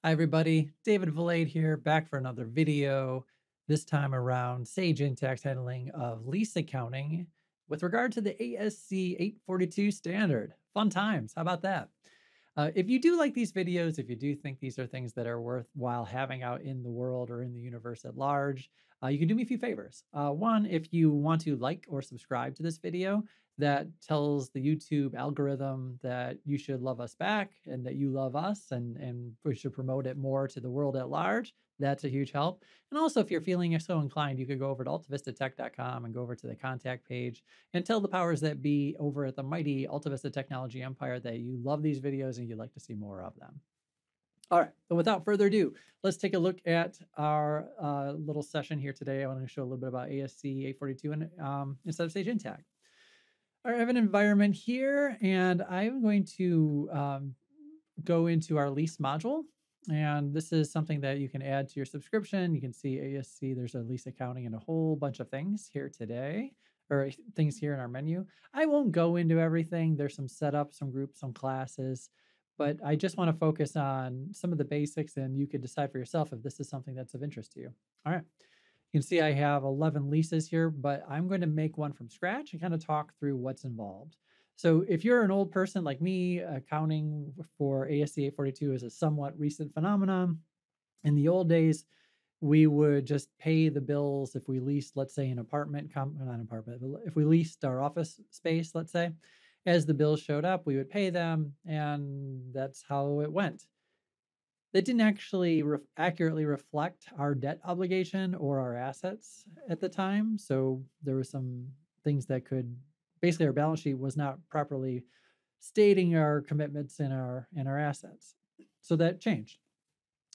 Hi everybody, David Valade here, back for another video. This time around Sage Intacct handling of lease accounting with regard to the ASC 842 standard. Fun times, how about that? If you do like these videos, if you do think these are things that are worthwhile having out in the world or in the universe at large, you can do me a few favors. One, if you want to like or subscribe to this video, that tells the YouTube algorithm that you should love us back and that you love us and we should promote it more to the world at large. That's a huge help. And also, if you're feeling so inclined, you could go over to altavistatech.com and go over to the contact page and tell the powers that be over at the mighty Alta Vista Technology Empire that you love these videos and you'd like to see more of them. All right, but without further ado, let's take a look at our little session here today. I want to show a little bit about ASC 842 and instead of Sage Intacct. All right, I have an environment here, and I'm going to go into our lease module. And this is something that you can add to your subscription. You can see ASC, there's a lease accounting and a whole bunch of things here today, or things here in our menu. I won't go into everything. There's some setup, some groups, some classes, but I just want to focus on some of the basics, and you could decide for yourself if this is something that's of interest to you. All right. You can see I have 11 leases here, but I'm going to make one from scratch and kind of talk through what's involved. So if you're an old person like me, accounting for ASC 842 is a somewhat recent phenomenon. In the old days, we would just pay the bills if we leased, let's say, an apartment, not an apartment, but if we leased our office space, let's say, as the bills showed up, we would pay them, and that's how it went. That didn't actually accurately reflect our debt obligation or our assets at the time. So there were some things that could basically our balance sheet was not properly stating our commitments and our assets. So that changed.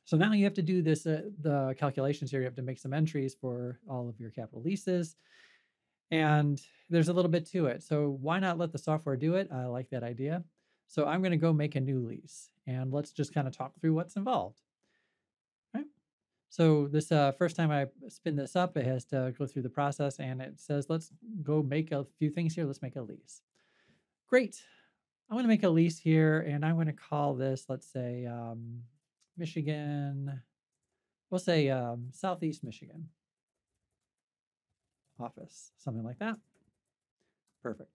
So now you have to do this the calculations here. You have to make some entries for all of your capital leases. And there's a little bit to it. So why not let the software do it? I like that idea. So I'm going to go make a new lease, and let's just kind of talk through what's involved. Right. So this first time I spin this up, it has to go through the process, and it says, let's go make a few things here. Let's make a lease. Great. I'm going to make a lease here, and I'm going to call this, let's say, Michigan. We'll say Southeast Michigan office, something like that. Perfect.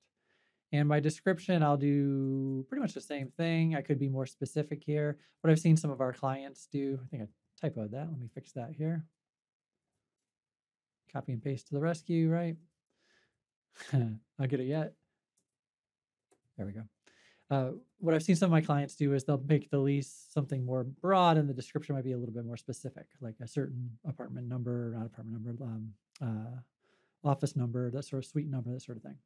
And my description, I'll do pretty much the same thing. I could be more specific here. What I've seen some of our clients do, I think I typoed that. Let me fix that here. Copy and paste to the rescue, right? Not get it yet. There we go. What I've seen some of my clients do is they'll make the lease something more broad, and the description might be a little bit more specific, like a certain apartment number, not apartment number, office number, that sort of suite number, that sort of thing.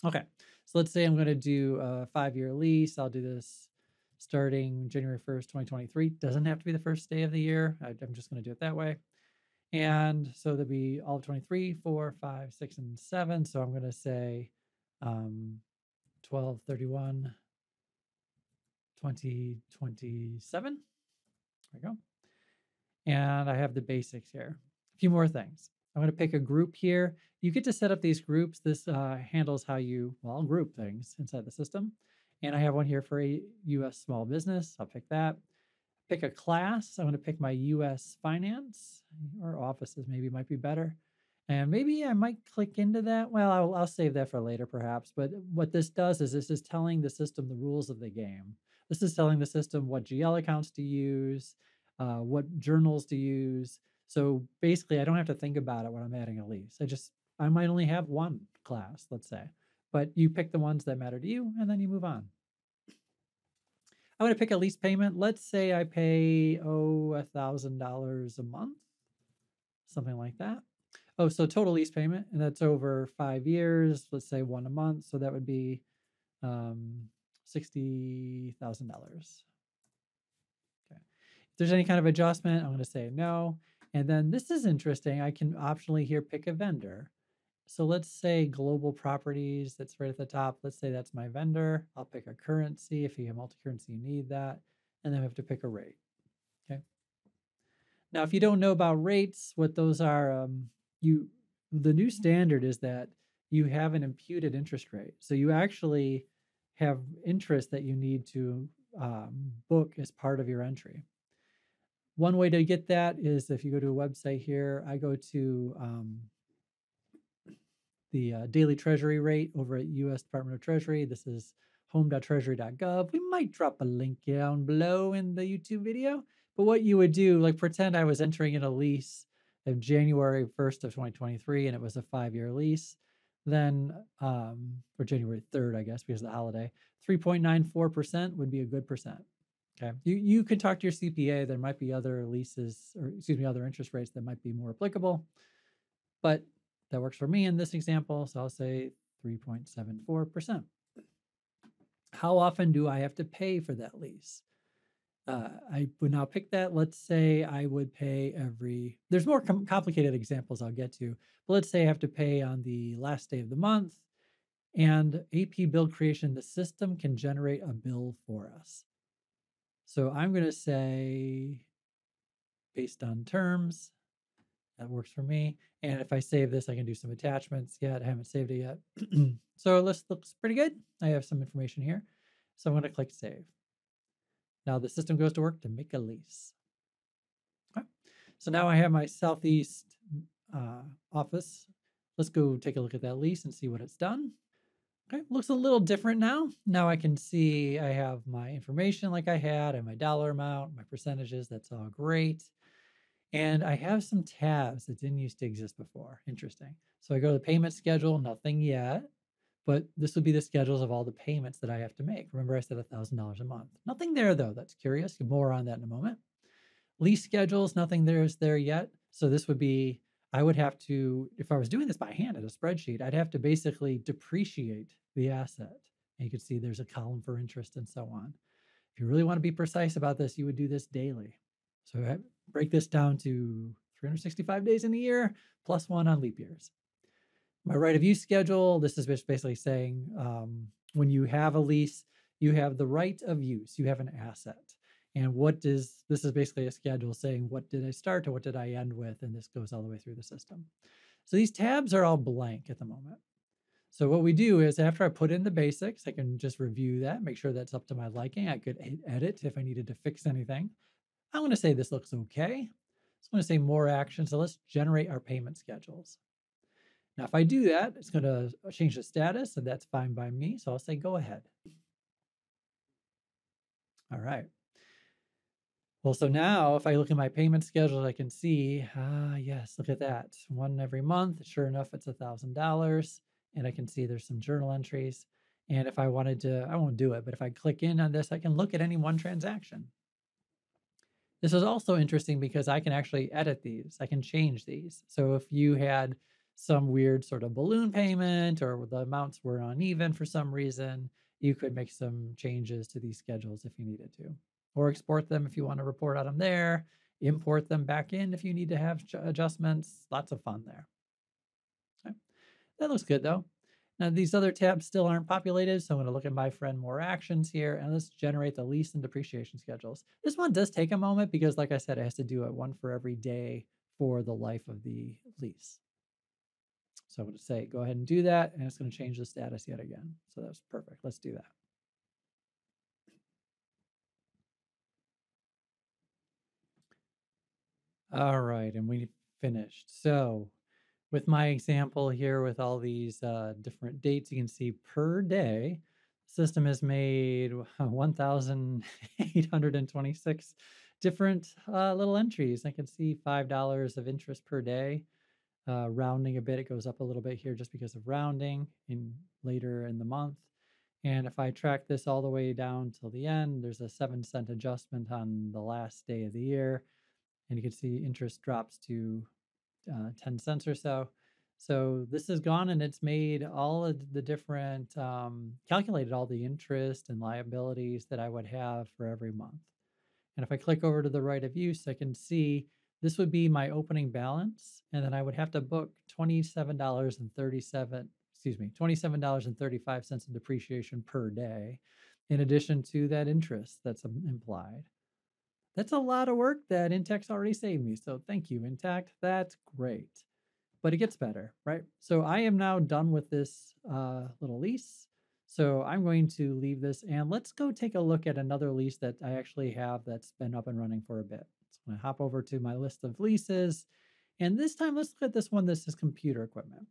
Okay, so let's say I'm going to do a 5-year lease. I'll do this starting January 1st, 2023. Doesn't have to be the first day of the year. I'm just going to do it that way. And so there'll be all of 23, 4, 5, 6, and 7. So I'm going to say 12, 31, 2027. There we go. And I have the basics here. A few more things. I'm going to pick a group here. You get to set up these groups. This handles how you, well, group things inside the system. And I have one here for a U.S. small business. I'll pick that. Pick a class. I'm going to pick my U.S. finance or offices maybe might be better. And maybe I might click into that. Well, I'll save that for later perhaps. But what this does is this is telling the system the rules of the game. This is telling the system what GL accounts to use, what journals to use. So basically, I don't have to think about it when I'm adding a lease. I might only have one class, let's say, but you pick the ones that matter to you, and then you move on. I'm going to pick a lease payment. Let's say I pay, $1,000 a month, something like that. Oh, so total lease payment, and that's over 5 years. Let's say one a month. So that would be $60,000. Okay. If there's any kind of adjustment, I'm going to say no. And then this is interesting. I can optionally here pick a vendor. So let's say global properties, that's right at the top. Let's say that's my vendor. I'll pick a currency. If you have multi-currency, you need that. And then we have to pick a rate. Okay. Now, if you don't know about rates, what those are, the new standard is that you have an imputed interest rate. So you actually have interest that you need to book as part of your entry. One way to get that is if you go to a website here, I go to the daily Treasury rate over at U.S. Department of Treasury. This is home.treasury.gov. We might drop a link down below in the YouTube video. But what you would do, like pretend I was entering in a lease of January 1st of 2023 and it was a 5-year lease, then, or January 3rd, I guess, because of the holiday, 3.94% would be a good percent. Okay. You can talk to your CPA. There might be other leases, or excuse me, other interest rates that might be more applicable, but that works for me in this example. So I'll say 3.74%. How often do I have to pay for that lease? I would now pick that. Let's say I would pay there's more complicated examples I'll get to, but let's say I have to pay on the last day of the month, and AP bill creation, the system can generate a bill for us. So I'm going to say based on terms, that works for me. And if I save this, I can do some attachments. Yeah, I haven't saved it yet. So this looks pretty good. I have some information here. So I'm going to click save. Now the system goes to work to make a lease. Okay. So now I have my Southeast office. Let's go take a look at that lease and see what it's done. Okay, looks a little different now. Now I can see I have my information like I had and my dollar amount, my percentages. That's all great. And I have some tabs that didn't used to exist before. Interesting. So I go to the payment schedule, nothing yet, but this would be the schedules of all the payments that I have to make. Remember I said $1,000 a month. Nothing there though. That's curious. More on that in a moment. Lease schedules, nothing there yet. So this would be, I would have to, if I was doing this by hand in a spreadsheet, I'd have to basically depreciate the asset. And you can see there's a column for interest and so on. If you really want to be precise about this, you would do this daily. So I break this down to 365 days in a year, plus 1 on leap years. My right of use schedule, this is basically saying when you have a lease, you have the right of use, you have an asset. And this is basically a schedule saying what did I start or what did I end with, and this goes all the way through the system. So these tabs are all blank at the moment. So what we do is after I put in the basics, I can just review that, make sure that's up to my liking. I could edit if I needed to fix anything. I'm going to say this looks okay. So I'm going to say more action. So let's generate our payment schedules. Now, if I do that, it's going to change the status, and that's fine by me. So I'll say go ahead. All right. Well, so now if I look at my payment schedule, I can see, yes, look at that. One every month. Sure enough, it's $1,000. And I can see there's some journal entries. And if I wanted to, I won't do it, but if I click in on this, I can look at any one transaction. This is also interesting because I can actually edit these. I can change these. So if you had some weird sort of balloon payment or the amounts were uneven for some reason, you could make some changes to these schedules if you needed to. Or export them if you want to report on them there, import them back in if you need to have adjustments. Lots of fun there. Okay. That looks good though. Now these other tabs still aren't populated, so I'm going to look at my friend more actions here, and let's generate the lease and depreciation schedules. This one does take a moment because like I said, it has to do it one for every day for the life of the lease. So I'm going to say, go ahead and do that, and it's going to change the status yet again. So that's perfect. Let's do that. All right, and we finished. So with my example here with all these different dates, you can see per day, the system has made 1,826 different little entries. I can see $5 of interest per day. Rounding a bit, it goes up a little bit here just because of rounding later in the month. And if I track this all the way down till the end, there's a 7-cent adjustment on the last day of the year. And you can see interest drops to 10 cents or so. So this is gone and it's made all of the different, calculated all the interest and liabilities that I would have for every month. And if I click over to the right of use, I can see this would be my opening balance. And then I would have to book $27.35 in depreciation per day, in addition to that interest that's implied. That's a lot of work that Intacct's already saved me. So thank you, Intacct. That's great. But it gets better, right? So I am now done with this little lease. So I'm going to leave this and let's go take a look at another lease that I actually have that's been up and running for a bit. So I'm going to hop over to my list of leases. And this time, let's look at this one. This is computer equipment.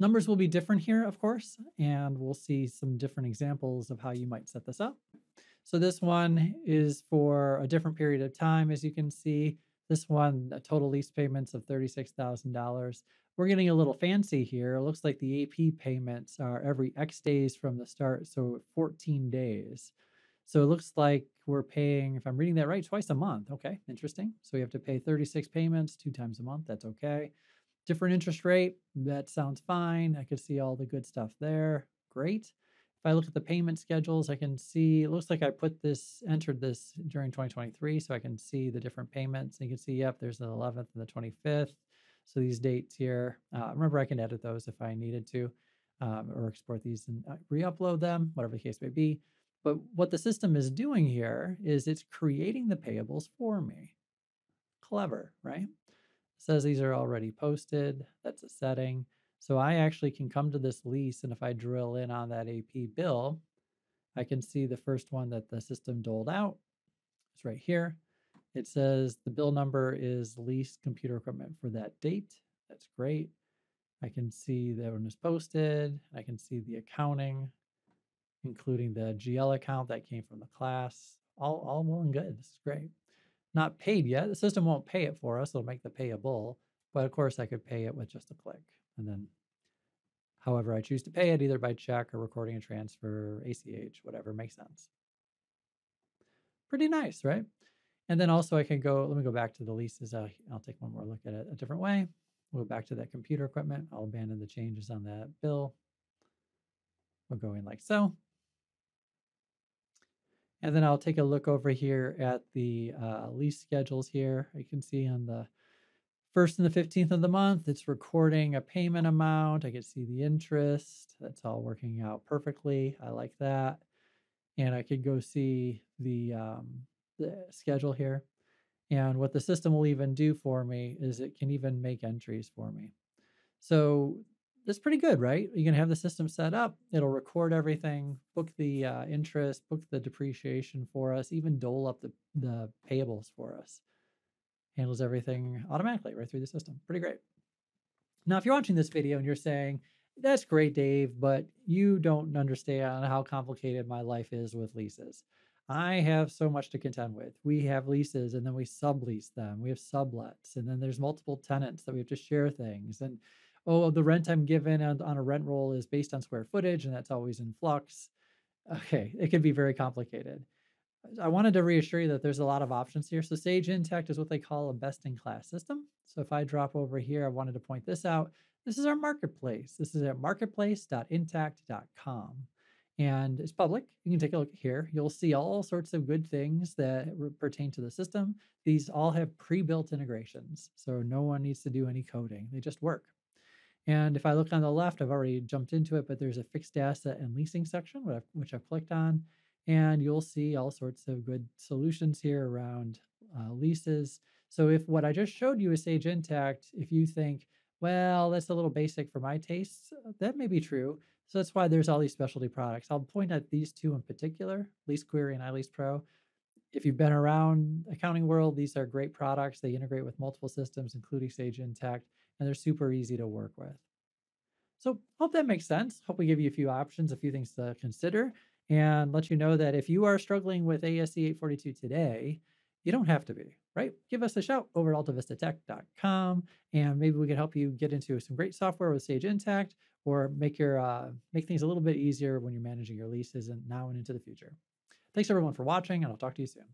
Numbers will be different here, of course, and we'll see some different examples of how you might set this up. So this one is for a different period of time, as you can see. This one, total lease payments of $36,000. We're getting a little fancy here. It looks like the AP payments are every X days from the start, so 14 days. So it looks like we're paying, if I'm reading that right, twice a month. Okay, interesting. So we have to pay 36 payments 2 times a month. That's okay. Different interest rate, that sounds fine. I could see all the good stuff there. Great. If I look at the payment schedules, I can see, it looks like I entered this during 2023, so I can see the different payments. And you can see, yep, there's the 11th and the 25th. So these dates here, remember I can edit those if I needed to, or export these and re-upload them, whatever the case may be. But what the system is doing here is it's creating the payables for me. Clever, right? Says these are already posted. That's a setting. So I actually can come to this lease, and if I drill in on that AP bill, I can see the first one that the system doled out. It's right here. It says the bill number is lease computer equipment for that date. That's great. I can see that one is posted. I can see the accounting, including the GL account that came from the class. All well and good. This is great. Not paid yet. The system won't pay it for us. It'll make the payable. But of course, I could pay it with just a click. And then however I choose to pay it, either by check or recording a transfer, ACH, whatever makes sense. Pretty nice, right? And then also I can go, let me go back to the leases. I'll take one more look at it a different way. We'll go back to that computer equipment. I'll abandon the changes on that bill. We'll go in like so. And then I'll take a look over here at the lease schedules here. You can see on the 1st and the 15th of the month, it's recording a payment amount. I can see the interest. That's all working out perfectly. I like that. And I could go see the schedule here. And what the system will even do for me is it can even make entries for me. So that's pretty good, right? You can have the system set up. It'll record everything, book the interest, book the depreciation for us, even dole up the payables for us. Handles everything automatically right through the system. Pretty great. Now, if you're watching this video and you're saying, that's great, Dave, but you don't understand how complicated my life is with leases. I have so much to contend with. We have leases and then we sublease them. We have sublets and then there's multiple tenants that we have to share things. And oh, the rent I'm given on a rent roll is based on square footage and that's always in flux. Okay, it can be very complicated. I wanted to reassure you that there's a lot of options here. So Sage Intacct is what they call a best-in-class system. So if I drop over here, I wanted to point this out. This is our marketplace. This is at marketplace.intacct.com. And it's public. You can take a look here. You'll see all sorts of good things that pertain to the system. These all have pre-built integrations. So no one needs to do any coding. They just work. And if I look on the left, I've already jumped into it, but there's a fixed asset and leasing section, which I've clicked on. And you'll see all sorts of good solutions here around leases. So if what I just showed you is Sage Intacct, if you think, well, that's a little basic for my tastes, that may be true. So that's why there's all these specialty products. I'll point at these two in particular, Lease Query and iLease Pro. If you've been around accounting world, these are great products. They integrate with multiple systems, including Sage Intacct, and they're super easy to work with. So hope that makes sense. Hope we give you a few options, a few things to consider, and let you know that if you are struggling with ASC 842 today, you don't have to be, right? Give us a shout over at altavistatech.com, and maybe we can help you get into some great software with Sage Intacct, or make things a little bit easier when you're managing your leases and now and into the future. Thanks everyone for watching, and I'll talk to you soon.